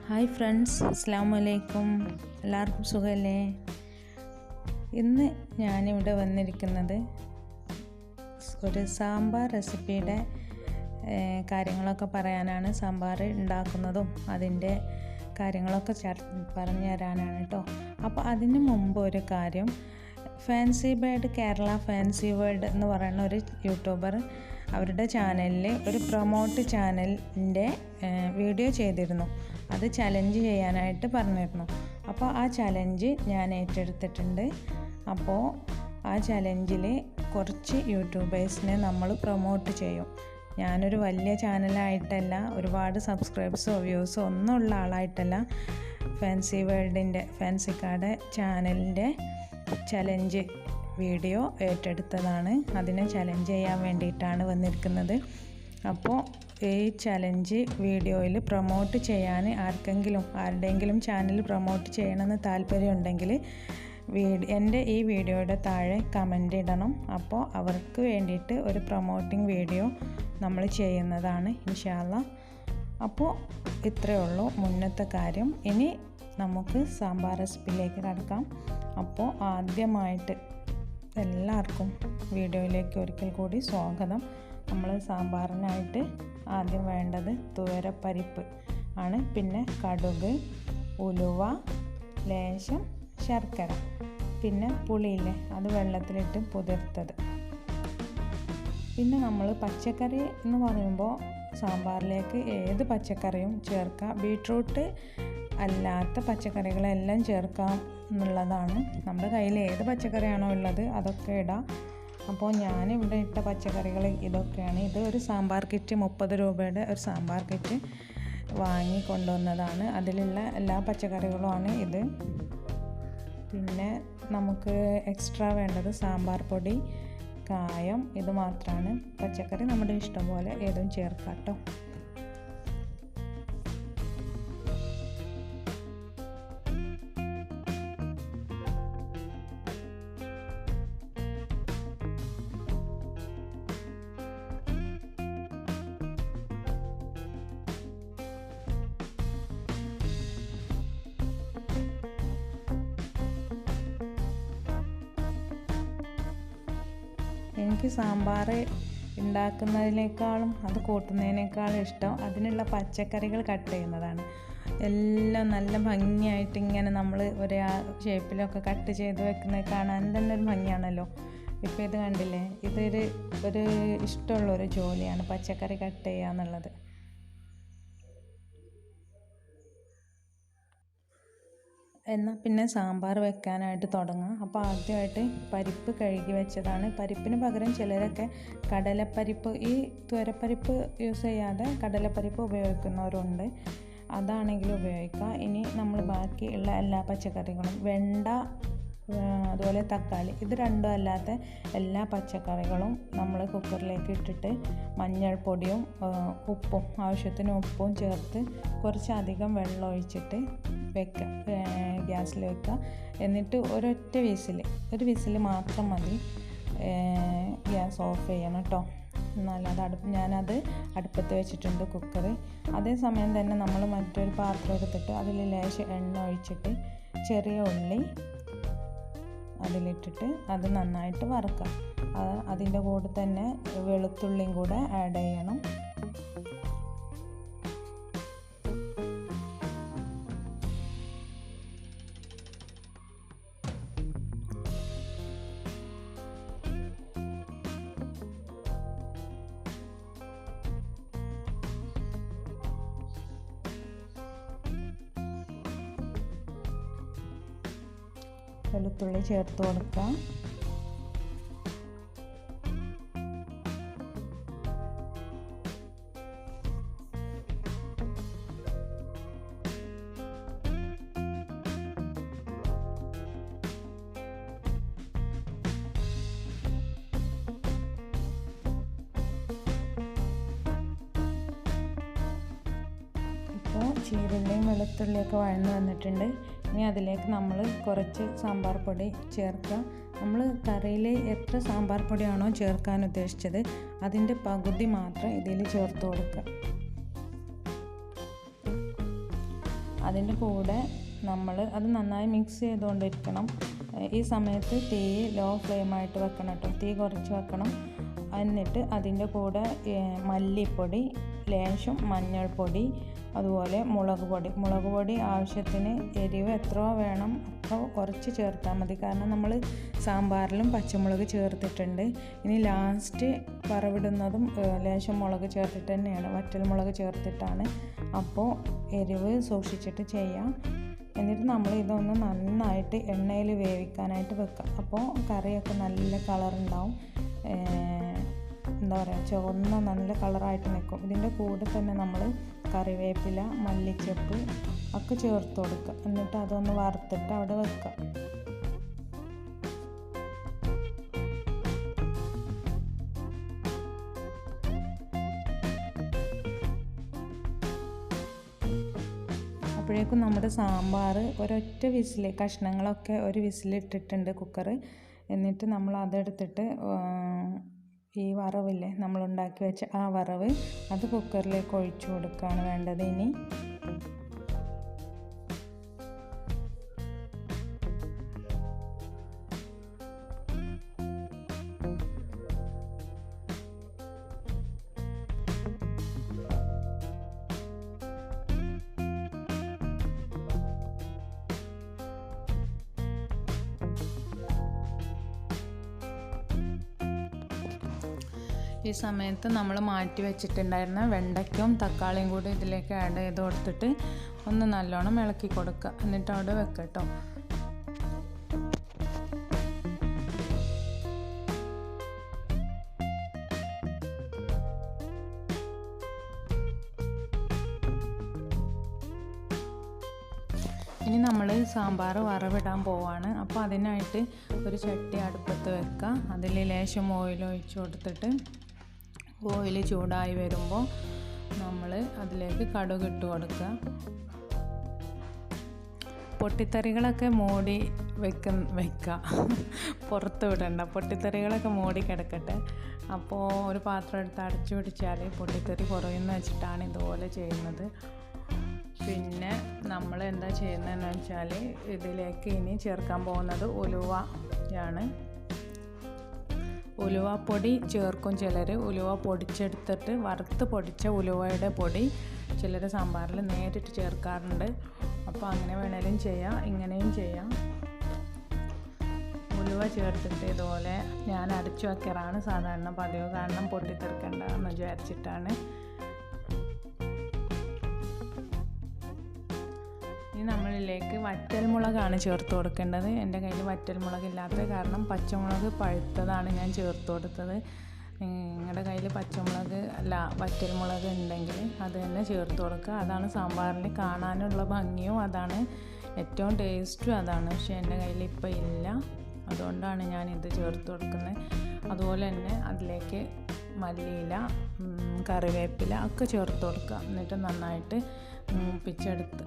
Hi friends, അസ്സലാമു അലൈക്കും. എല്ലാവർക്കും സുഖമല്ലേ? ഇന്ന് ഞാനിവിടെ വന്നിരിക്കുന്നത് ഒരു സാമ്പാർ റെസിപ്പിയുടെ കാര്യങ്ങളൊക്കെ പറയാനാണ്. സാമ്പാർ ഉണ്ടാക്കുന്നതും അതിൻ്റെ കാര്യങ്ങളൊക്കെ പറഞ്ഞു തരാനാണ് കേട്ടോ. അപ്പോൾ അതിന് മുമ്പ് ഒരു കാര്യം, fancy bird Kerala fancy world എന്ന് പറയുന്ന ഒരു യൂട്യൂബർ അവരുടെ ചാനലിൽ ഒരു പ്രൊമോട്ട് ചാനലിൻ്റെ വീഡിയോ ചെയ്തിരുന്നു. അത് ചലഞ്ച് ചെയ്യാനായിട്ട് പറഞ്ഞിരുന്നു. അപ്പോൾ ആ ചലഞ്ച് ഞാൻ ഏറ്റെടുത്തിട്ടുണ്ട്. അപ്പോൾ ആ ചലഞ്ചിൽ കുറച്ച് യൂട്യൂബേഴ്സിനെ നമ്മൾ പ്രൊമോട്ട് ചെയ്യും. ഞാനൊരു വലിയ ചാനലായിട്ടല്ല, ഒരുപാട് സബ്സ്ക്രൈബേഴ്സോ വ്യൂസോ ഒന്നും ഉള്ള ആളായിട്ടല്ല. ഫാൻസി വേൾഡിൻ്റെ ഫാൻസിക്കാരുടെ ചാനലിൻ്റെ ചലഞ്ച് വീഡിയോ ഏറ്റെടുത്തതാണ്. അതിനെ ചലഞ്ച് ചെയ്യാൻ വേണ്ടിയിട്ടാണ് വന്നിരിക്കുന്നത്. അപ്പോൾ ഈ ചലഞ്ച് വീഡിയോയിൽ പ്രൊമോട്ട് ചെയ്യാൻ ആരുടെയെങ്കിലും ചാനൽ പ്രൊമോട്ട് ചെയ്യണമെന്ന് താല്പര്യമുണ്ടെങ്കിൽ എൻ്റെ ഈ വീഡിയോയുടെ താഴെ കമൻ്റ് ഇടണം. അപ്പോൾ അവർക്ക് വേണ്ടിയിട്ട് ഒരു പ്രൊമോട്ടിംഗ് വീഡിയോ നമ്മൾ ചെയ്യുന്നതാണ് ഇൻഷാ അല്ലാഹ്. അപ്പോൾ ഇത്രയേ ഉള്ളൂ മുന്നത്തെ കാര്യം. ഇനി നമുക്ക് സാമ്പാർ റെസിപ്പിയിലേക്ക് കടക്കാം. അപ്പോൾ ആദ്യമായിട്ട് എല്ലാവർക്കും വീഡിയോയിലേക്ക് ഒരിക്കൽ കൂടി സ്വാഗതം. നമ്മൾ സാമ്പാറിനായിട്ട് ആദ്യം വേണ്ടത് തുവരപ്പരിപ്പ് ആണ്. പിന്നെ കടുക്, ഉലുവ, ലേശം ശർക്കര, പിന്നെ പുളിയില്ലേ, അത് വെള്ളത്തിലിട്ട് കുതിർത്തത്. പിന്നെ നമ്മൾ പച്ചക്കറി എന്ന് പറയുമ്പോൾ സാമ്പാറിലേക്ക് ഏത് പച്ചക്കറിയും ചേർക്കാം. ബീട്രൂട്ട് അല്ലാത്ത പച്ചക്കറികളെല്ലാം ചേർക്കാം എന്നുള്ളതാണ്. നമ്മുടെ കയ്യിൽ ഏത് പച്ചക്കറിയാണോ ഉള്ളത് അതൊക്കെ ഇടാം. അപ്പോൾ ഞാനിവിടെ ഇട്ട പച്ചക്കറികൾ ഇതൊക്കെയാണ്. ഇത് ഒരു സാമ്പാർ കിറ്റ്, 30 രൂപയുടെ ഒരു സാമ്പാർ കിറ്റ് വാങ്ങി കൊണ്ടുവന്നതാണ്. അതിലുള്ള എല്ലാ പച്ചക്കറികളുമാണ് ഇത്. പിന്നെ നമുക്ക് എക്സ്ട്രാ വേണ്ടത് സാമ്പാർ പൊടി, കായം, ഇത് മാത്രമാണ്. പച്ചക്കറി നമ്മുടെ ഇഷ്ടം പോലെ ഏതും ചേർക്കാം കേട്ടോ. എനിക്ക് സാമ്പാർ ഉണ്ടാക്കുന്നതിനേക്കാളും അത് കൂട്ടുന്നതിനേക്കാളും ഇഷ്ടം അതിനുള്ള പച്ചക്കറികൾ കട്ട് ചെയ്യുന്നതാണ്. എല്ലാം നല്ല ഭംഗിയായിട്ട് ഇങ്ങനെ നമ്മൾ ഒരേ ഷേപ്പിലൊക്കെ കട്ട് ചെയ്ത് വെക്കുന്നത് കാണാൻ തന്നെ ഒരു ഭംഗിയാണല്ലോ. ഇപ്പോൾ ഇത് കണ്ടില്ലേ, ഒരു ഇഷ്ടമുള്ളൊരു ജോലിയാണ് പച്ചക്കറി കട്ട് ചെയ്യുക എന്നുള്ളത്. എന്നാൽ പിന്നെ സാമ്പാർ വെക്കാനായിട്ട് തുടങ്ങാം. അപ്പോൾ ആദ്യമായിട്ട് പരിപ്പ് കഴുകി വെച്ചതാണ്. പരിപ്പിന് പകരം ചിലരൊക്കെ കടലപ്പരിപ്പ്, ഈ തുവരപ്പരിപ്പ് യൂസ് ചെയ്യാതെ കടലപ്പരിപ്പ് ഉപയോഗിക്കുന്നവരുണ്ട്. അതാണെങ്കിലും ഉപയോഗിക്കാം. ഇനി നമ്മൾ ബാക്കിയുള്ള എല്ലാ പച്ചക്കറികളും, വെണ്ട, അതുപോലെ തക്കാളി, ഇത് രണ്ടും അല്ലാത്ത എല്ലാ പച്ചക്കറികളും നമ്മൾ കുക്കറിലേക്ക് ഇട്ടിട്ട് മഞ്ഞൾപ്പൊടിയും ഉപ്പും, ആവശ്യത്തിന് ഉപ്പും ചേർത്ത് കുറച്ചധികം വെള്ളം ഒഴിച്ചിട്ട് വെക്കുക, ഗ്യാസിൽ വെക്കുക. എന്നിട്ട് ഒരു വിസിൽ മാത്രം മതി. ഗ്യാസ് ഓഫ് ചെയ്യണം കേട്ടോ. എന്നാലത് ഞാനത് അടുപ്പത്ത് വെച്ചിട്ടുണ്ട്, കുക്കർ. അതേസമയം തന്നെ നമ്മൾ മറ്റൊരു പാത്രം എടുത്തിട്ട് അതിൽ ലേശം എണ്ണ ഒഴിച്ചിട്ട് ചെറിയ ഉള്ളി അതിലിട്ടിട്ട് അത് നന്നായിട്ട് വറുക്കാം. അതിൻ്റെ കൂടെ തന്നെ വെളുത്തുള്ളിയും കൂടെ ആഡ് ചെയ്യണം. വെളുത്തുള്ളി ചേർത്ത് കൊടുക്കാം. ഇപ്പോൾ ചീരുള്ളിയും വെളുത്തുള്ളിയൊക്കെ വഴന്ന് വന്നിട്ടുണ്ട്. ഇനി അതിലേക്ക് നമ്മൾ കുറച്ച് സാമ്പാർ പൊടി ചേർക്കുക. നമ്മൾ കറിയിൽ എത്ര സാമ്പാർ പൊടിയാണോ ചേർക്കാൻ ഉദ്ദേശിച്ചത് അതിൻ്റെ പകുതി മാത്രം ഇതിൽ ചേർത്ത് കൊടുക്കുക. അതിൻ്റെ കൂടെ നമ്മൾ അത് നന്നായി മിക്സ് ചെയ്തുകൊണ്ടിരിക്കണം. ഈ സമയത്ത് തീ ലോ ഫ്ലെയിമായിട്ട് വെക്കണം കേട്ടോ, തീ കുറച്ച് വെക്കണം. എന്നിട്ട് അതിൻ്റെ കൂടെ മല്ലിപ്പൊടി, ലേശം മഞ്ഞൾപ്പൊടി, അതുപോലെ മുളക് പൊടി ആവശ്യത്തിന് എരിവ് എത്ര വേണം അത്ര കുറച്ച് ചേർത്താൽ മതി. കാരണം നമ്മൾ സാമ്പാറിലും പച്ചമുളക് ചേർത്തിട്ടുണ്ട്. ഇനി ലാസ്റ്റ് വറവിടുന്നതും ലേശം മുളക് ചേർത്തിട്ട് തന്നെയാണ്, വറ്റൽമുളക് ചേർത്തിട്ടാണ്. അപ്പോൾ എരിവ് സൂക്ഷിച്ചിട്ട് ചെയ്യാം. എന്നിട്ട് നമ്മൾ ഇതൊന്ന് നന്നായിട്ട് എണ്ണയിൽ വേവിക്കാനായിട്ട് വെക്കാം. അപ്പോൾ കറിയൊക്കെ നല്ല കളറുണ്ടാവും, എന്താ പറയുക, ചുവന്ന നല്ല കളറായിട്ട് നിൽക്കും. ഇതിൻ്റെ കൂടെ തന്നെ നമ്മൾ കറിവേപ്പില, മല്ലിച്ചപ്പ് ഒക്കെ ചേർത്ത് കൊടുക്കുക. എന്നിട്ട് അതൊന്ന് വറുത്തിട്ട് അവിടെ വെക്കുക. അപ്പോഴേക്കും നമ്മുടെ സാമ്പാർ ഒരൊറ്റ വിസിൽ, കഷ്ണങ്ങളൊക്കെ ഒരു വിസിലിട്ടിട്ടുണ്ട് കുക്കർ. എന്നിട്ട് നമ്മൾ അതെടുത്തിട്ട് ഈ വറവില്ലേ നമ്മളുണ്ടാക്കി വെച്ച ആ വറവ് അത് കുക്കറിലേക്ക് ഒഴിച്ചു കൊടുക്കുകയാണ് വേണ്ടത്. ഇനി ഈ സമയത്ത് നമ്മൾ മാറ്റി വെച്ചിട്ടുണ്ടായിരുന്ന വെണ്ടയ്ക്കും തക്കാളിയും കൂടി ഇതിലേക്ക് ആഡ് ചെയ്ത് കൊടുത്തിട്ട് ഒന്ന് നല്ലോണം ഇളക്കി കൊടുക്കുക. എന്നിട്ട് അവിടെ വെക്കുക കേട്ടോ. ഇനി നമ്മൾ സാമ്പാർ വറവിടാൻ പോവാണ്. അപ്പോൾ അതിനായിട്ട് ഒരു ചട്ടി അടുപ്പത്ത് വെക്കുക. അതിൽ ലേശം ഓയിൽ ഒഴിച്ച് കൊടുത്തിട്ട് ഓയിൽ ചൂടായി വരുമ്പോൾ നമ്മൾ അതിലേക്ക് കടുക് ഇട്ട് കൊടുക്കുക. പൊട്ടിത്തെറികളൊക്കെ മൂടി വെക്കുക, പുറത്ത് വിടണ്ട, പൊട്ടിത്തെറികളൊക്കെ മൂടി കിടക്കട്ടെ. അപ്പോൾ ഒരു പാത്രം എടുത്ത് അടച്ചു പിടിച്ചാൽ പൊട്ടിത്തെറി കുറയുമെന്ന് വെച്ചിട്ടാണ് ഇതുപോലെ ചെയ്യുന്നത്. പിന്നെ നമ്മൾ എന്താ ചെയ്യുന്നതെന്ന് വെച്ചാൽ ഇതിലേക്ക് ഇനി ചേർക്കാൻ പോകുന്നത് ഉലുവയാണ്. ഉലുവപ്പൊടി ചേർക്കും ചിലർ. ഉലുവ പൊടിച്ചെടുത്തിട്ട് വറുത്ത് പൊടിച്ച ഉലുവയുടെ പൊടി ചിലർ സാമ്പാറിൽ നേരിട്ട് ചേർക്കാറുണ്ട്. അപ്പോൾ അങ്ങനെ വേണേലും ചെയ്യാം, ഇങ്ങനെയും ചെയ്യാം. ഉലുവ ചേർത്തിട്ട് ഇതുപോലെ ഞാൻ അടച്ചു വയ്ക്കാറാണ് സാധാരണ പതിവ്, കാരണം പൊട്ടിത്തെറിക്കണ്ട എന്ന് വിചാരിച്ചിട്ടാണ്. ഇനി നമ്മളിലേക്ക് വറ്റൽമുളകാണ് ചേർത്ത് കൊടുക്കേണ്ടത്. എൻ്റെ കയ്യിൽ വറ്റൽമുളക് ഇല്ലാത്ത കാരണം പച്ചമുളക് പഴുത്തതാണ് ഞാൻ ചേർത്ത് കൊടുത്തത്. നിങ്ങളുടെ കയ്യിൽ പച്ചമുളക് അല്ല വറ്റൽമുളക് ഉണ്ടെങ്കിൽ അത് തന്നെ ചേർത്ത് കൊടുക്കുക. അതാണ് സാമ്പാറിൽ കാണാനുള്ള ഭംഗിയും അതാണ്, ഏറ്റവും ടേസ്റ്റും അതാണ്. പക്ഷേ എൻ്റെ കയ്യിൽ ഇപ്പോൾ ഇല്ല, അതുകൊണ്ടാണ് ഞാനിത് ചേർത്ത് കൊടുക്കുന്നത്. അതുപോലെ തന്നെ അതിലേക്ക് മല്ലിയില, കറിവേപ്പില ഒക്കെ ചേർത്ത് കൊടുക്കുക. എന്നിട്ട് നന്നായിട്ട് മൂപ്പിച്ചെടുത്ത്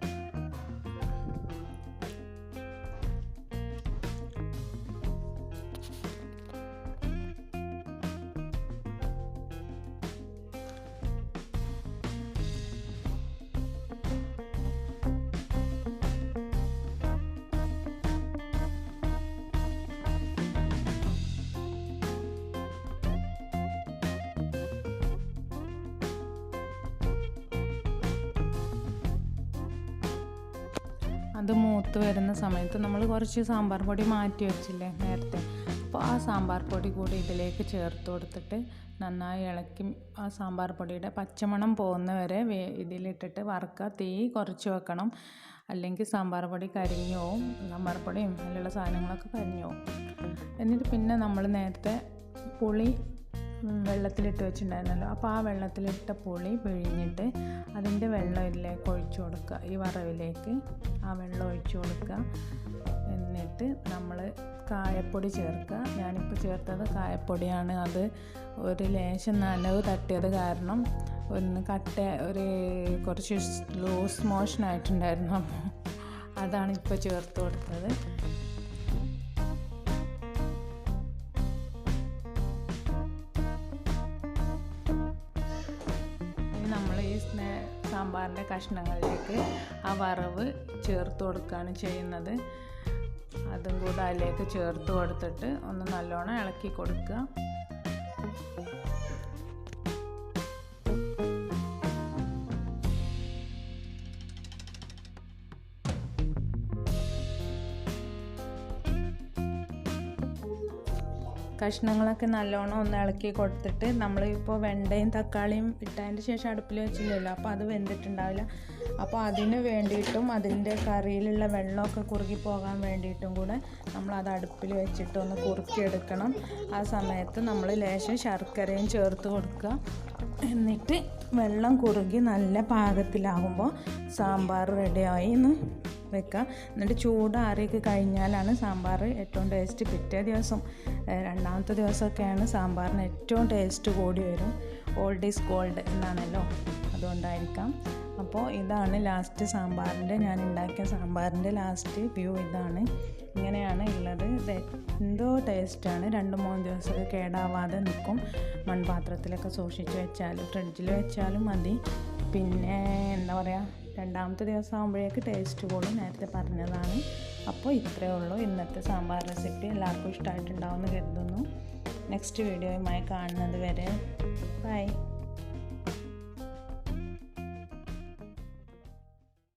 അത് മൂത്ത് വരുന്ന സമയത്ത് നമ്മൾ കുറച്ച് സാമ്പാർ പൊടി മാറ്റി വെച്ചില്ലേ നേരത്തെ, അപ്പോൾ ആ സാമ്പാർ പൊടി കൂടി ഇതിലേക്ക് ചേർത്ത് കൊടുത്തിട്ട് നന്നായി ഇളക്കി ആ സാമ്പാർ പൊടിയുടെ പച്ചമണം പോകുന്ന വരെ ഇതിലിട്ടിട്ട് വറുക്കുക. തീ കുറച്ച് വെക്കണം, അല്ലെങ്കിൽ സാമ്പാർ പൊടി കരിഞ്ഞു പോവും, സാമ്പാർ പൊടിയും അതിലുള്ള സാധനങ്ങളൊക്കെ കരിഞ്ഞു പോവും. എന്നിട്ട് പിന്നെ നമ്മൾ നേരത്തെ പുളി വെള്ളത്തിലിട്ട് വെച്ചിട്ടുണ്ടായിരുന്നല്ലോ, അപ്പോൾ ആ വെള്ളത്തിലിട്ട പുളി പിഴിഞ്ഞിട്ട് അതിൻ്റെ വെള്ളം ഇതിലേക്ക് ഒഴിച്ചു കൊടുക്കുക. ഈ വറവിലേക്ക് ആ വെള്ളം ഒഴിച്ചു കൊടുക്കുക. എന്നിട്ട് നമ്മൾ കായപ്പൊടി ചേർക്കുക. ഞാനിപ്പോൾ ചേർത്തത് കായപ്പൊടിയാണ്. അത് ഒരു ലേശം നനവ് തട്ടിയത് കാരണം ഒന്ന് കുറച്ച് ലൂസ് മോഷൻ ആയിട്ടുണ്ടായിരുന്നു, അപ്പോൾ അതാണ് ഇപ്പോൾ ചേർത്ത് കൊടുത്തത്. നമ്മൾ ഈ സാമ്പാറിൻ്റെ കഷ്ണങ്ങളിലേക്ക് ആ വറവ് ചേർത്ത് കൊടുക്കുകയാണ് ചെയ്യുന്നത്. അതും കൂടെ അതിലേക്ക് ചേർത്ത് കൊടുത്തിട്ട് ഒന്ന് നല്ലോണം ഇളക്കി കൊടുക്കുക. കഷ്ണങ്ങളൊക്കെ നല്ലോണം ഒന്ന് ഇളക്കി കൊടുത്തിട്ട് നമ്മളിപ്പോൾ വെണ്ടയും തക്കാളിയും ഇട്ടതിൻ്റെ ശേഷം അടുപ്പിൽ വെച്ചില്ലല്ലോ, അപ്പോൾ അത് വെന്തിട്ടുണ്ടാവില്ല. അപ്പോൾ അതിന് വേണ്ടിയിട്ടും അതിൻ്റെ കറിയിലുള്ള വെള്ളമൊക്കെ കുറുകി പോകാൻ വേണ്ടിയിട്ടും കൂടെ നമ്മളത് അടുപ്പിൽ വെച്ചിട്ട് ഒന്ന് കുറുക്കിയെടുക്കണം. ആ സമയത്ത് നമ്മൾ ലേശം ശർക്കരയും ചേർത്ത് കൊടുക്കുക. എന്നിട്ട് വെള്ളം കുറുകി നല്ല പാകത്തിലാകുമ്പോൾ സാമ്പാർ റെഡിയായി എന്ന് വെക്കുക. എന്നിട്ട് ചൂടാറിയൊക്കെ കഴിഞ്ഞാലാണ് സാമ്പാർ ഏറ്റവും ടേസ്റ്റ്. പിറ്റേ ദിവസം രണ്ടാമത്തെ ദിവസമൊക്കെയാണ് സാമ്പാറിന് ഏറ്റവും ടേസ്റ്റ് കൂടി വരും. ഓൾഡ് ഈസ് ഗോൾഡ് എന്നാണല്ലോ, അതുകൊണ്ടായിരിക്കാം. അപ്പോൾ ഇതാണ് ലാസ്റ്റ് സാമ്പാറിൻ്റെ, ഞാൻ ഉണ്ടാക്കിയ സാമ്പാറിൻ്റെ ലാസ്റ്റ് വ്യൂ ഇതാണ്. ഇങ്ങനെയാണ് ഉള്ളത്. ഇത് എന്തോ ടേസ്റ്റാണ്. 2-3 ദിവസമൊക്കെ കേടാവാതെ നിൽക്കും. മൺപാത്രത്തിലൊക്കെ സൂക്ഷിച്ച് വെച്ചാലും ഫ്രിഡ്ജിൽ വെച്ചാലും മതി. പിന്നെ എന്താ പറയുക, രണ്ടാമത്തെ ദിവസം ആകുമ്പോഴേക്ക് ടേസ്റ്റ് കൂടും. നേരത്തെ പറഞ്ഞതാണ്. അപ്പോൾ ഇത്രയേ ഉള്ളൂ ഇന്നത്തെ സാമ്പാർ റെസിപ്പി. എല്ലാവർക്കും ഇഷ്ടമായിട്ടുണ്ടാവുമെന്ന് കരുതുന്നു. നെക്സ്റ്റ് വീഡിയോയുമായി കാണുന്നത് വരെ ബൈ.